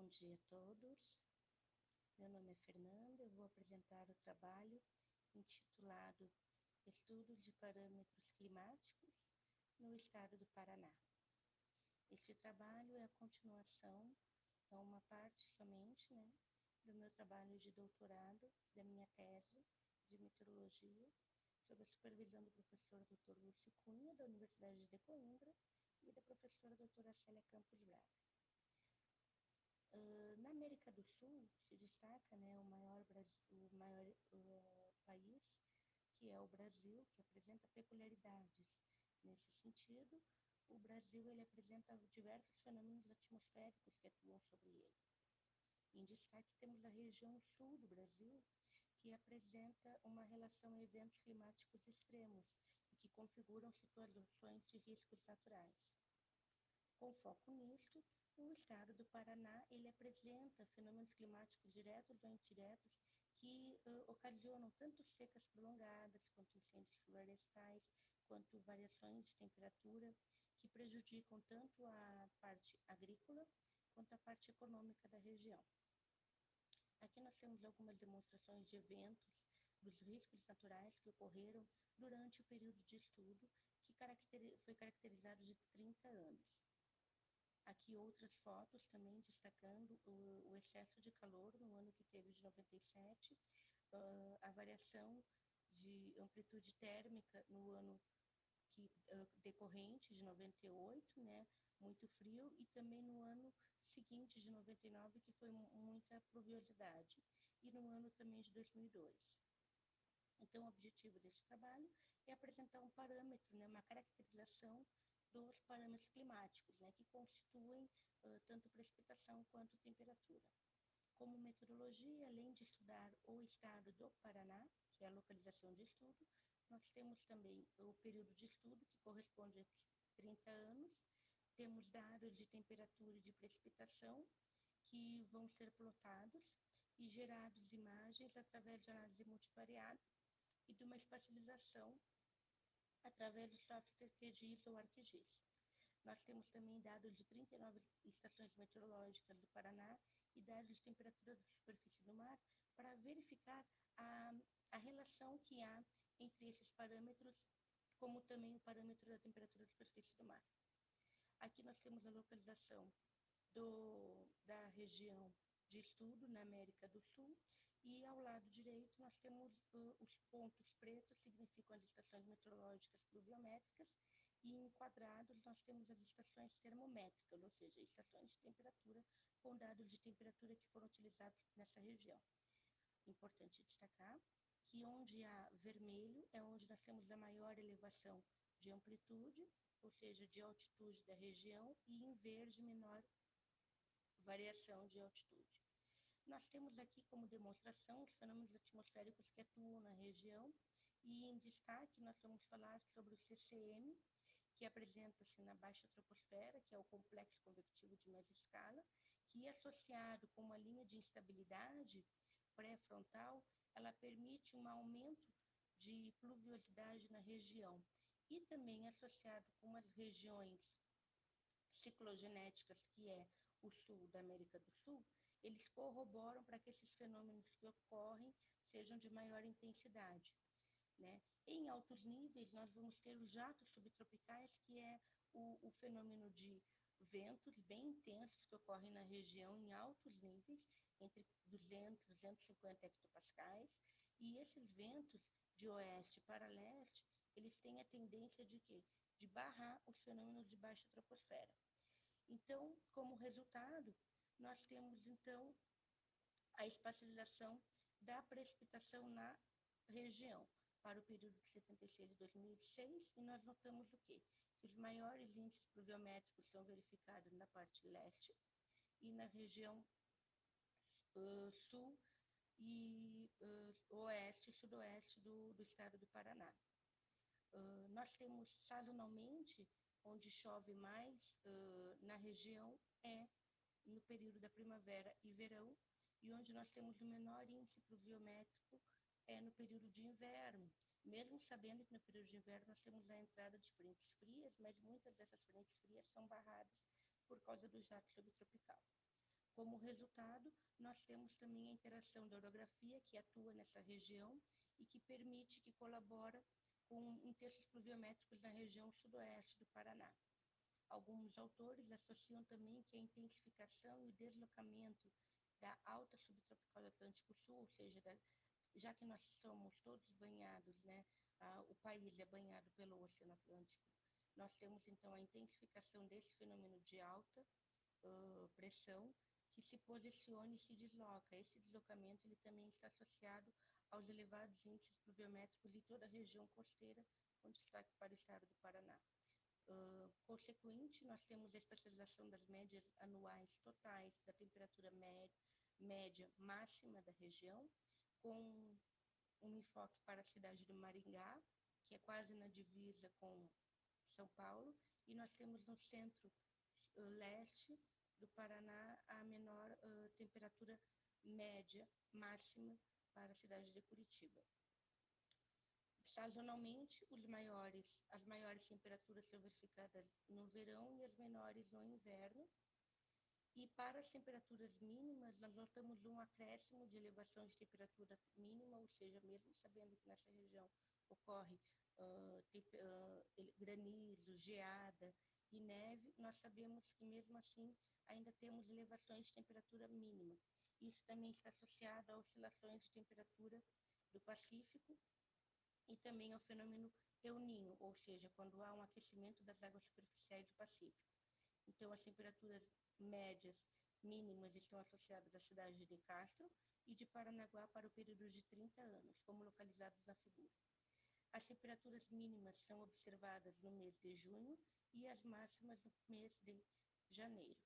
dia a todos. Meu nome é Fernanda, eu vou apresentar o trabalho intitulado Estudos de Parâmetros Climáticos no Estado do Paraná. Este trabalho é a continuação, é uma parte somente, do meu trabalho de doutorado, da minha tese de meteorologia, sob a supervisão do professor Dr. Lúcio Cunha, da Universidade de Coimbra, e da professora doutora Célia Campos Braga. Na América do Sul se destaca o maior país, que é o Brasil, que apresenta peculiaridades. Nesse sentido, o Brasil ele apresenta diversos fenômenos atmosféricos que atuam sobre ele. Em destaque temos a região sul do Brasil, que apresenta uma relação a eventos climáticos extremos e que configuram situações de riscos naturais. Com foco nisto, o estado do Paraná ele apresenta fenômenos climáticos diretos ou indiretos que ocasionam tanto secas prolongadas, quanto incêndios florestais, quanto variações de temperatura, que prejudicam tanto a parte agrícola quanto a parte econômica da região. Aqui nós temos algumas demonstrações de eventos dos riscos naturais que ocorreram durante o período de estudo, que foi caracterizado de 30 anos. Aqui outras fotos também destacando o excesso de calor no ano que teve de 97, a variação de amplitude térmica no ano decorrente de 98, muito frio, e também no ano seguinte de 99, que foi muita pluviosidade, e no ano também de 2002. Então, o objetivo desse trabalho é apresentar um parâmetro, uma caracterização dos parâmetros climáticos, que constituem tanto precipitação quanto temperatura. Como meteorologia, além de estudar o estado do Paraná, que é a localização de estudo, nós temos também o período de estudo, que corresponde a 30 anos, temos dados de temperatura e de precipitação, que vão ser plotados e gerados imagens através de análise multivariada e de uma espacialização através do software QGIS ou ArcGIS. Nós temos também dados de 39 estações meteorológicas do Paraná e dados de temperatura da superfície do mar para verificar a relação que há entre esses parâmetros, como também o parâmetro da temperatura da superfície do mar. Aqui nós temos a localização da região de estudo na América do Sul, e ao lado direito nós temos os pontos pretos, significam as estações meteorológicas pluviométricas, e em quadrados nós temos as estações termométricas, ou seja, estações de temperatura com dados de temperatura que foram utilizados nessa região. Importante destacar que onde há vermelho é onde nós temos a maior elevação de amplitude, ou seja, de altitude da região, e em verde menor variação de altitude. Nós temos aqui como demonstração os fenômenos atmosféricos que atuam na região, e em destaque nós vamos falar sobre o CCM, que apresenta-se na baixa troposfera, que é o complexo convectivo de média escala, que associado com uma linha de instabilidade pré-frontal, ela permite um aumento de pluviosidade na região, e também associado com as regiões ciclogenéticas, que é o sul da América do Sul, eles corroboram para que esses fenômenos que ocorrem sejam de maior intensidade. Em altos níveis, nós vamos ter os jatos subtropicais, que é o fenômeno de ventos bem intensos que ocorrem na região em altos níveis, entre 200 e 250 hectopascais, e esses ventos de oeste para leste, eles têm a tendência de quê? De barrar os fenômenos de baixa troposfera. Então, como resultado, nós temos, então, a espacialização da precipitação na região para o período de 76 e 2006, e nós notamos o quê? Que os maiores índices pluviométricos são verificados na parte leste e na região sul e oeste e sudoeste do estado do Paraná. Nós temos sazonalmente, onde chove mais na região no período da primavera e verão, e onde nós temos o menor índice pluviométrico no período de inverno, mesmo sabendo que no período de inverno nós temos a entrada de frentes frias, mas muitas dessas frentes frias são barradas por causa do jato subtropical. Como resultado, nós temos também a interação da orografia, que atua nessa região e que permite, que colabora com inteiros pluviométricos na região sudoeste do Paraná. Alguns autores associam também que a intensificação e o deslocamento da alta subtropical do Atlântico Sul, ou seja, já que nós somos todos banhados, né, o país é banhado pelo Oceano Atlântico, nós temos então a intensificação desse fenômeno de alta pressão que se posiciona e se desloca. Esse deslocamento ele também está associado aos elevados índices pluviométricos em toda a região costeira, com destaque para o estado do Paraná. Consequente, nós temos a especialização das médias anuais totais da temperatura média máxima da região, com um enfoque para a cidade do Maringá, que é quase na divisa com São Paulo, e nós temos no centro-leste do Paraná a menor temperatura média máxima para a cidade de Curitiba. Sazonalmente, as maiores temperaturas são verificadas no verão e as menores no inverno. E para as temperaturas mínimas, nós notamos um acréscimo de elevação de temperatura mínima, ou seja, mesmo sabendo que nessa região ocorre granizo, geada e neve, nós sabemos que mesmo assim ainda temos elevações de temperatura mínima. Isso também está associado a oscilações de temperatura do Pacífico e também ao fenômeno El Niño, ou seja, quando há um aquecimento das águas superficiais do Pacífico. Então, as temperaturas médias mínimas estão associadas à cidade de Castro e de Paranaguá para o período de 30 anos, como localizados na figura. As temperaturas mínimas são observadas no mês de junho e as máximas no mês de janeiro.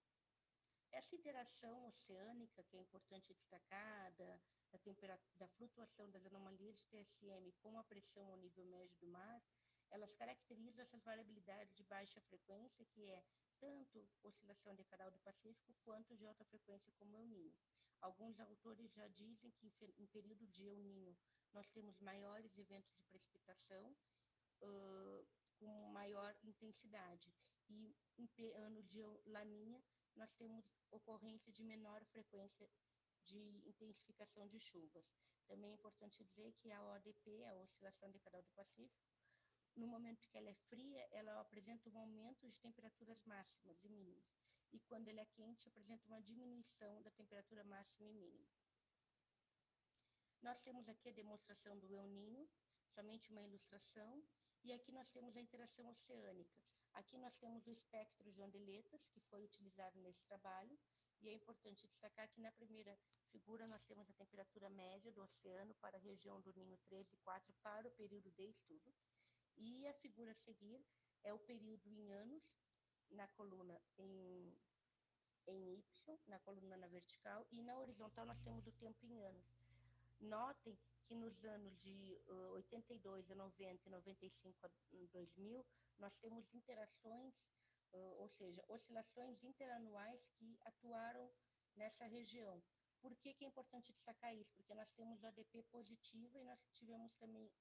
Essa interação oceânica, que é importante destacar, da flutuação das anomalias de TSM com a pressão ao nível médio do mar, elas caracterizam essas variabilidades de baixa frequência, que é tanto oscilação decadal do Pacífico quanto de alta frequência como El Niño. Alguns autores já dizem que em período de El Niño nós temos maiores eventos de precipitação com maior intensidade e em ano de Laninha nós temos ocorrência de menor frequência de intensificação de chuvas. Também é importante dizer que a ODP, a oscilação decadal do Pacífico, no momento que ela é fria, ela apresenta um aumento de temperaturas máximas e mínimas. E quando ela é quente, apresenta uma diminuição da temperatura máxima e mínima. Nós temos aqui a demonstração do El Niño, somente uma ilustração, e aqui nós temos a interação oceânica. Aqui nós temos o espectro de ondeletas, que foi utilizado nesse trabalho, e é importante destacar que na primeira figura nós temos a temperatura média do oceano para a região do Ninho 13,4 para o período de estudo. E a figura a seguir é o período em anos, na coluna em Y, na coluna na vertical, e na horizontal nós temos o tempo em anos. Notem que nos anos de 82 a 90 e 95 a 2000, nós temos interações, ou seja, oscilações interanuais que atuaram nessa região. Por que é importante destacar isso? Porque nós temos o ADP positiva e nós tivemos também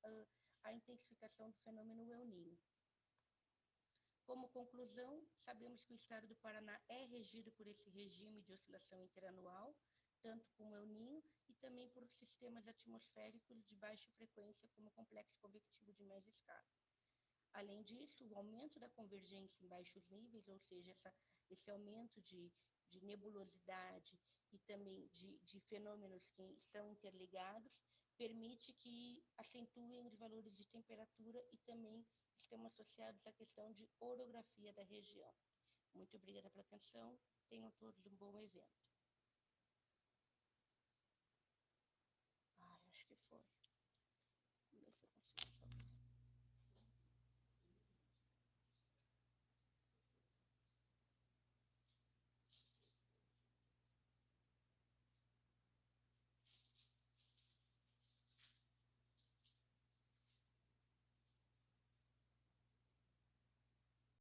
a intensificação do fenômeno El Niño. Como conclusão, sabemos que o estado do Paraná é regido por esse regime de oscilação interanual, tanto com El Niño e também por sistemas atmosféricos de baixa frequência, como o complexo convectivo de média escala. Além disso, o aumento da convergência em baixos níveis, ou seja, esse aumento de nebulosidade e também de fenômenos que estão interligados, permite que acentuem os valores de temperatura e também estão associados à questão de orografia da região. Muito obrigada pela atenção, tenham todos um bom evento.